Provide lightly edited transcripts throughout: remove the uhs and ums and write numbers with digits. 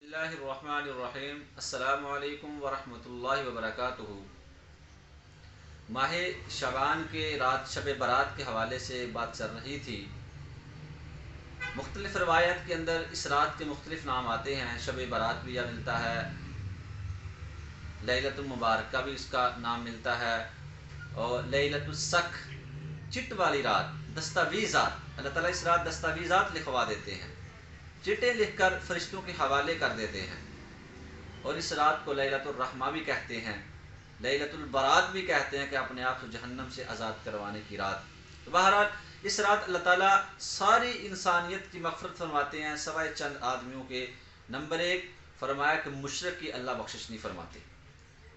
बिस्मिल्लाहिर्रहमानिर्रहीम। अस्सलामु अलैकुम वरहमतुल्लाहि वबरकातुहू। माह शबान के रात शब बारात के हवाले से बात चल रही थी। मुख्तलिफ़ रवायत के अंदर इस रात के मुख्तलिफ़ नाम आते हैं। शब बारात भी या मिलता है, लैलतुल मुबारक का भी इसका नाम मिलता है, और लैलतुल सख, चिट वाली रात, दस्तावीज़ात। अल्लाह ताला इस रात दस्तावीज़ात लिखवा देते हैं, चिटें लिखकर फरिश्तों के हवाले कर देते हैं। और इस रात को लैलतुल रहमा भी कहते हैं, लैलतुल बरात भी कहते हैं कि अपने आप को जहन्नम से आज़ाद करवाने की रात। तो बहरहाल इस रात अल्लाह ताला सारी इंसानियत की मग़फ़िरत फरमाते हैं सवाए चंद आदमियों के। नंबर एक फरमाया कि मुशरिक की अल्लाह बख्शिश नहीं फरमाते।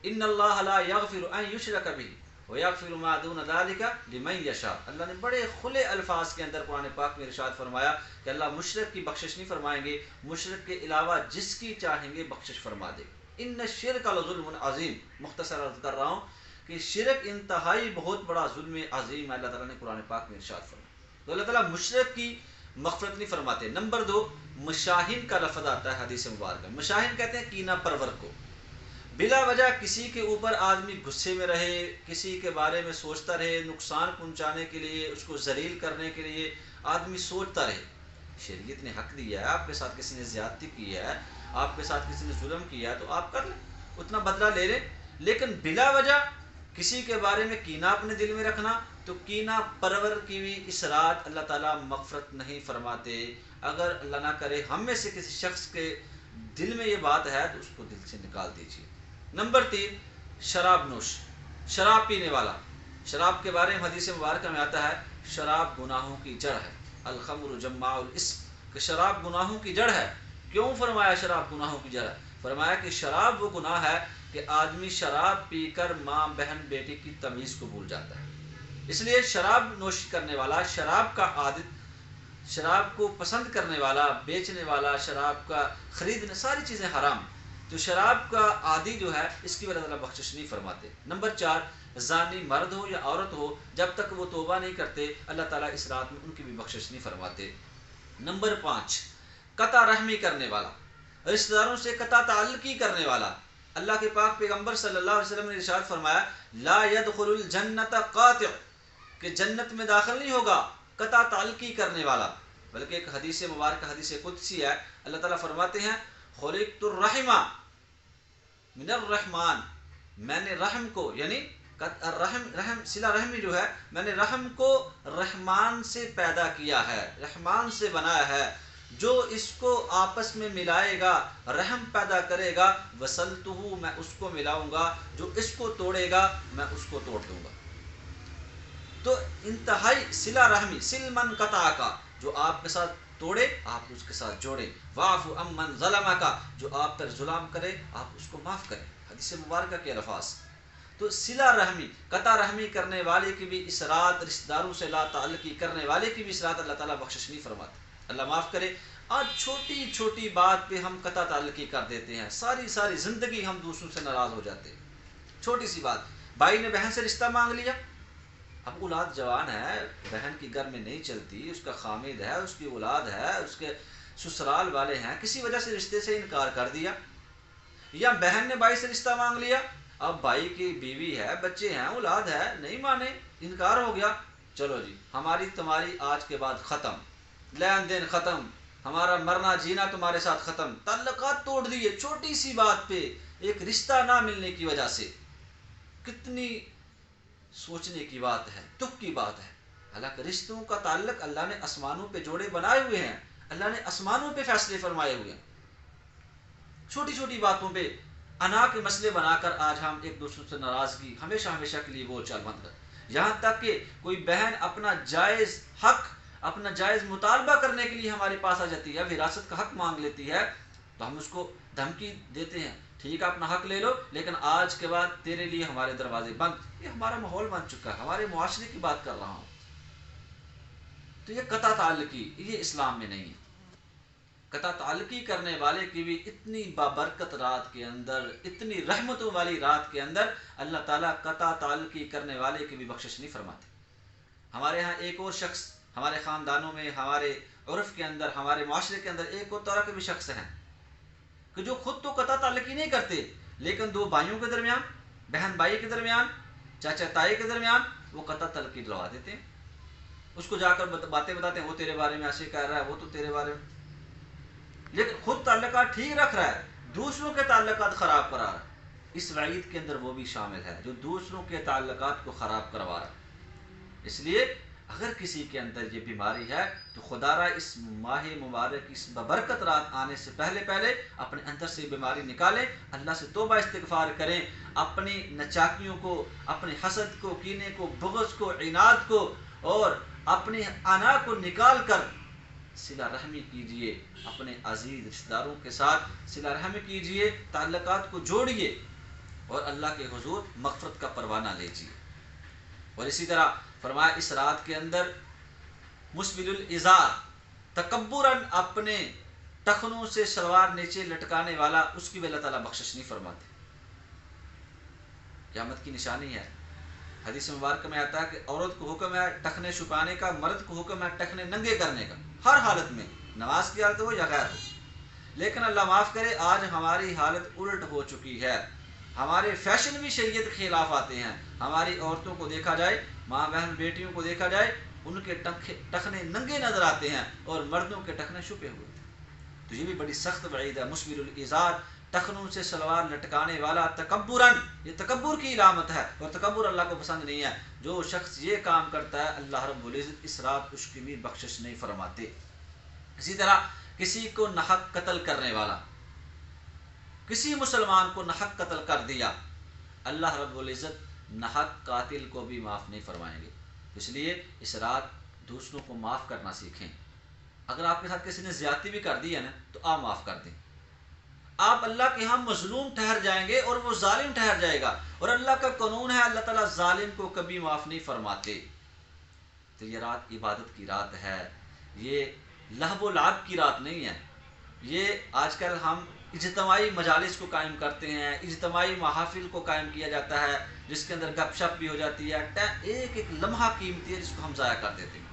इन्नल्लाह ला यग़फ़िरु अन युशरक बिही व यग़फ़िरु मा दून ज़ालिका लिमन यशा। अल्लाह ने बड़े खुले अल्फाज के अंदर कुरान पाक में इरशाद फरमाया कि अल्लाह मुशरिक की बख्शिश नहीं फरमाएंगे, मुशरिक के अलावा जिसकी चाहेंगे बख्शिश फरमा दे। इन्न शिर्क लज़ुल्मुन अज़ीम। मुख्तसर अर्ज़ कर रहा हूँ कि शिरक इंतहाई बहुत बड़ा जुल्म अज़ीम अल्लाह ताला ने कुरान पाक में इरशाद फरमाया। तो अल्लाह ताला मुशरिक की मग़फ़िरत नहीं फरमाते। नंबर दो, मुशाहिन का लफ्ज़ आता है हदीस मुबारक में। मुशाहिन कहते हैं कीना परवर को। बिला वजह किसी के ऊपर आदमी गुस्से में रहे, किसी के बारे में सोचता रहे, नुकसान पहुंचाने के लिए, उसको जलील करने के लिए आदमी सोचता रहे। शरीयत ने हक दिया है, आपके साथ किसी ने ज़्यादती की है, आपके साथ किसी ने जुल्म किया है, तो आप कर लें, उतना बदला ले लें। लेकिन बिला वजह किसी के बारे में कीना अपने दिल में रखना, तो कीना परवर की भी इस रात अल्लाह ताला मग़फ़िरत नहीं फरमाते। अगर अल्लाह ना करे हम में से किसी शख्स के दिल में ये बात है तो उसको दिल से निकाल दीजिए। नंबर तीन, शराब नोश, शराब पीने वाला। शराब के बारे में हदीस मुबारक में आता है शराब गुनाहों की जड़ है, अल खम्रु जम्माउल इस्म, कि शराब गुनाहों की जड़ है। क्यों फरमाया शराब गुनाहों की जड़ है? फरमाया कि शराब वो गुनाह है कि आदमी शराब पीकर माँ बहन बेटी की तमीज़ को भूल जाता है। इसलिए शराब नोश करने वाला, शराब का आदित, शराब को पसंद करने वाला, बेचने वाला, शराब का खरीदने, सारी चीज़ें हराम। तो शराब का आदि जो है इसकी वजह अल्लाह बख्शिश नहीं फरमाते। नंबर चार, ज़ानी मर्द हो या औरत हो, जब तक वो तौबा नहीं करते अल्लाह ताला इस रात में उनकी भी बख्शिश नहीं फरमाते। नंबर पाँच, कता रहमी करने वाला, रिश्तेदारों से कता ताल्लुकी करने वाला। अल्लाह के पाक पैगम्बर सल्लल्लाहु अलैहि वसल्लम ने इरशाद फरमाया ला यदखुलुल जन्नत कातिअ, कि जन्नत में दाखिल नहीं होगा कता ताल्लुकी करने वाला। बल्कि एक हदीस मुबारक, हदीस कुदसी है, अल्लाह ताला फरमाते हैं खुलिक़तुर रहमा मिनर रहमान, मैंने रहम को, यानी रहम सिला रहमी जो है, मैंने रहम को रहमान से पैदा किया है, रहमान से बनाया है। जो इसको आपस में मिलाएगा, रहम पैदा करेगा, वसलतुहु, मैं उसको मिलाऊंगा, जो इसको तोड़ेगा मैं उसको तोड़ दूंगा। तो इंतहाई सिला रहमी, सिल मन कता का, जो आपके साथ तोड़े आप उसके साथ जोड़े, वाफ़ु अम्मन ज़लमा का, जो आप पर जुल्म करे आप उसको माफ़ करें। हदीस मुबारक के अल्फाज। तो सिला रहमी, कता रहमी करने वाले की भी इस रात, रिश्तेदारों से ला ताल्लुकी करने वाले की भी इस रात अल्लाह ताला बख्शिश नहीं फरमाते। अल्लाह माफ़ करे। आज छोटी छोटी बात पे हम कता ताल्लुकी कर देते हैं, सारी सारी ज़िंदगी हम दूसरों से नाराज़ हो जाते हैं। छोटी सी बात, भाई ने बहन से रिश्ता मांग लिया, अब औलाद जवान है, बहन की घर में नहीं चलती, उसका खामिद है, उसकी औलाद है, उसके ससुराल वाले हैं, किसी वजह से रिश्ते से इनकार कर दिया। या बहन ने भाई से रिश्ता मांग लिया, अब भाई की बीवी है, बच्चे हैं, औलाद है, नहीं माने, इनकार हो गया, चलो जी हमारी तुम्हारी आज के बाद ख़त्म, लेन देन ख़त्म, हमारा मरना जीना तुम्हारे साथ ख़त्म, ताल्लुकात तोड़ दिए छोटी सी बात पे, एक रिश्ता ना मिलने की वजह से। कितनी सोचने की बात है, दुख की बात है। हालांकि रिश्तों का ताल्लुक अल्लाह ने आसमानों पे जोड़े बनाए हुए हैं, अल्लाह ने आसमानों पे फैसले फरमाए हुए हैं। छोटी छोटी बातों पे अना के मसले बनाकर आज हम एक दूसरे से नाराज़गी हमेशा हमेशा के लिए बोलचाल बंद कर। यहाँ तक कि कोई बहन अपना जायज़ हक, अपना जायज़ मुतालबा करने के लिए हमारे पास आ जाती है, विरासत का हक मांग लेती है, तो हम उसको धमकी देते हैं, ठीक है अपना हक ले लो, लेकिन आज के बाद तेरे लिए हमारे दरवाजे बंद। ये हमारा माहौल बन चुका है, हमारे मुआशरे की बात कर रहा हूँ। तो ये कता ताल्लुकी, ये इस्लाम में नहीं है। कता ताल्लुकी करने वाले की भी इतनी बाबरकत रात के अंदर, इतनी रहमतों वाली रात के अंदर अल्लाह ताला कता ताल्लुकी करने वाले की भी बख्शिश नहीं फरमाते। हमारे यहाँ एक और शख्स, हमारे ख़ानदानों में, हमारे उर्फ़ के अंदर, हमारे मुआशरे के अंदर एक और तरह के भी शख्स हैं, کہ جو خود تو قطع تعلق ہی نہیں کرتے لیکن دو بھائیوں کے درمیان، بہن بھائی کے درمیان، چاچا تائی کے درمیان وہ قطع تعلق ڈلوا دیتے ہیں، اس کو جا کر باتیں بتاتے ہیں، وہ تیرے بارے میں ایسے کہہ رہا ہے، وہ تو تیرے بارے میں، لیکن خود تعلقات ٹھیک رکھ رہا ہے، دوسروں کے تعلقات خراب کرا رہا ہے۔ اس وعید کے اندر وہ بھی شامل ہے جو دوسروں کے تعلقات کو خراب کروا رہا ہے۔ اس لیے اگر کسی کے اندر یہ بیماری ہے تو خدا را اس ماہ مبارک اس ببرکت رات آنے سے پہلے پہلے اپنے اندر سے بیماری نکالیں، اللہ سے توبہ استغفار کریں، اپنی نچاکیوں کو، اپنے حسد کو، کینے کو، بغض کو، عناد کو اور اپنی انا کو نکال کر صلہ رحمی کیجئے، اپنے عزیز رشتہ داروں کے ساتھ صلہ رحمی کیجئے، تعلقات کو جوڑیے اور اللہ کے حضور مغفرت کا پروانہ لیجیے۔ اور اسی طرح فرمایا اس رات کے اندر مسبل الازار، تکبراً اپنے ٹخنوں سے شلوار نیچے لٹکانے والا، اس کی بھی اللہ تعالیٰ بخشش نہیں فرماتے۔ قیامت کی نشانی ہے، حدیث مبارکہ میں آتا ہے کہ عورت کو حکم ہے ٹخنے چھپانے کا، مرد کو حکم ہے ٹخنے ننگے کرنے کا، ہر حالت میں، نماز کی حالت ہو یا غیر ہو۔ لیکن اللہ معاف کرے آج ہماری حالت الٹ ہو چکی ہے، ہمارے فیشن بھی شریعت کے خلاف آتے ہیں، ہماری عورتوں کو دیکھا جائے، ماں بہن بیٹیوں کو دیکھا جائے، ان کے ٹخنے ننگے نظر آتے ہیں اور مردوں کے ٹخنے چھپے ہوئے، تو یہ بھی بڑی سخت وعید ہے۔ مسبل الازار، ٹخنوں سے شلوار لٹکانے والا، تکبراً، یہ تکبر کی علامت ہے اور تکبر اللہ کو پسند نہیں ہے۔ جو شخص یہ کام کرتا ہے اللہ رب العزت اس رات اس کی بھی بخشش نہیں فرماتے۔ اسی طرح کسی کو ناحق قتل کرنے والا، کسی مسلمان کو ناحق قتل کر دیا، اللہ رب العزت ناحق قاتل کو بھی معاف نہیں فرمائیں گے۔ اس لیے اس رات دوسروں کو معاف کرنا سیکھیں۔ اگر آپ کے ساتھ کسی نے زیادتی بھی کر دی ہے نا تو آپ معاف کر دیں، آپ اللہ کے ہاں مظلوم ٹھہر جائیں گے اور وہ ظالم ٹھہر جائے گا، اور اللہ کا قانون ہے اللہ تعالیٰ ظالم کو کبھی معاف نہیں فرماتے۔ تو یہ رات عبادت کی رات ہے، یہ لہو و لعب کی رات نہیں ہے۔ یہ آج کل ہم اجتماعی مجالس کو قائم کرتے ہیں، اجتماعی محافل کو قائم کیا جاتا ہے جس کے اندر گپ شپ بھی ہو جاتی ہے، ایک ایک لمحہ قیمتی ہے جس کو ہم ضائع کر دیتے ہیں۔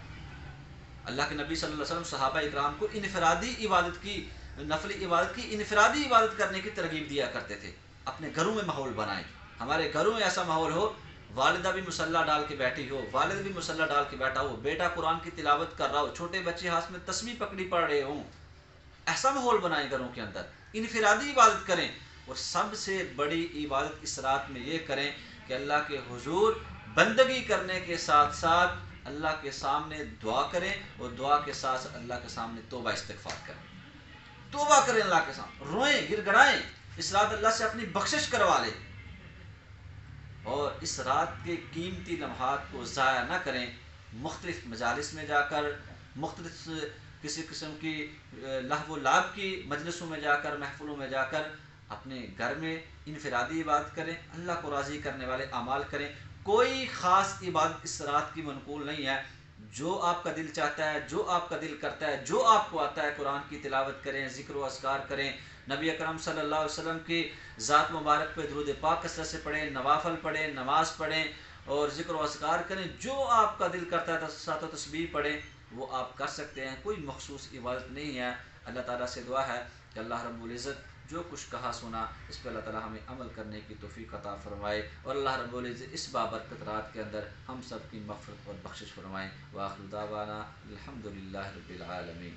اللہ کے نبی صلی اللہ علیہ وسلم صحابہ اکرام کو انفرادی عبادت کی، نفلی عبادت کی، انفرادی عبادت کرنے کی ترغیب دیا کرتے تھے۔ اپنے گھروں میں ماحول بنائیں، ہمارے گھروں میں ایسا ماحول ہو، والدہ بھی مصلی ڈال کے بیٹھی ہو، والد بھی مصلی ڈال کے بیٹھا ہو، بیٹا قرآن کی تلاوت کر رہا ہو، چھوٹے بچے ہاتھ میں تسبیح پکڑی پڑھ رہے ہوں، ایسا ماحول بنائیں گھروں کے اندر، انفرادی عبادت کریں۔ اور سب سے بڑی عبادت اس رات میں یہ کریں کہ اللہ کے حضور بندگی کرنے کے ساتھ ساتھ اللہ کے سامنے دعا کریں، اور دعا کے ساتھ اللہ کے سامنے توبہ استغفار کریں، توبہ کریں اللہ کے سامنے، روئیں گر گڑائیں، اس رات اللہ سے اپنی بخشش کروا لیں، اور اس رات کے قیمتی لمحات کو ضائع نہ کریں۔ مختلف مجالس میں جا کر، مختلف کسی قسم کی لہو و لعب کی مجلسوں میں جا کر، محفلوں میں جا کر اپنے گھر میں انفرادی عبادت کریں، اللہ کو راضی کرنے والے اعمال کریں۔ کوئی خاص عبادت اس رات کی منقول نہیں ہے، جو آپ کا دل چاہتا ہے، جو آپ کا دل کرتا ہے، جو آپ کو آتا ہے، قرآن کی تلاوت کریں، ذکر و اذکار کریں، نبی اکرم صلی اللہ علیہ وسلم کی ذات مبارک پہ درود پاک کثرت سے پڑھیں، نوافل پڑھیں، نماز پڑھیں اور ذکر و اذکار کریں، جو آپ کا دل کرتا ہے ساتھ و تسبیح پڑھیں، وہ آپ کر سکتے ہیں، کوئی مخصوص عبادت نہیں ہے۔ اللہ تعالیٰ سے دعا ہے کہ اللہ رب العزت جو کچھ کہا سنا اس پہ اللہ تعالیٰ ہمیں عمل کرنے کی توفیق عطا فرمائے، اور اللہ رب العزت اس بابرکت رات کے اندر ہم سب کی مغفرت اور بخشش فرمائے۔ وآخر دعوانا الحمدللہ رب العالمین۔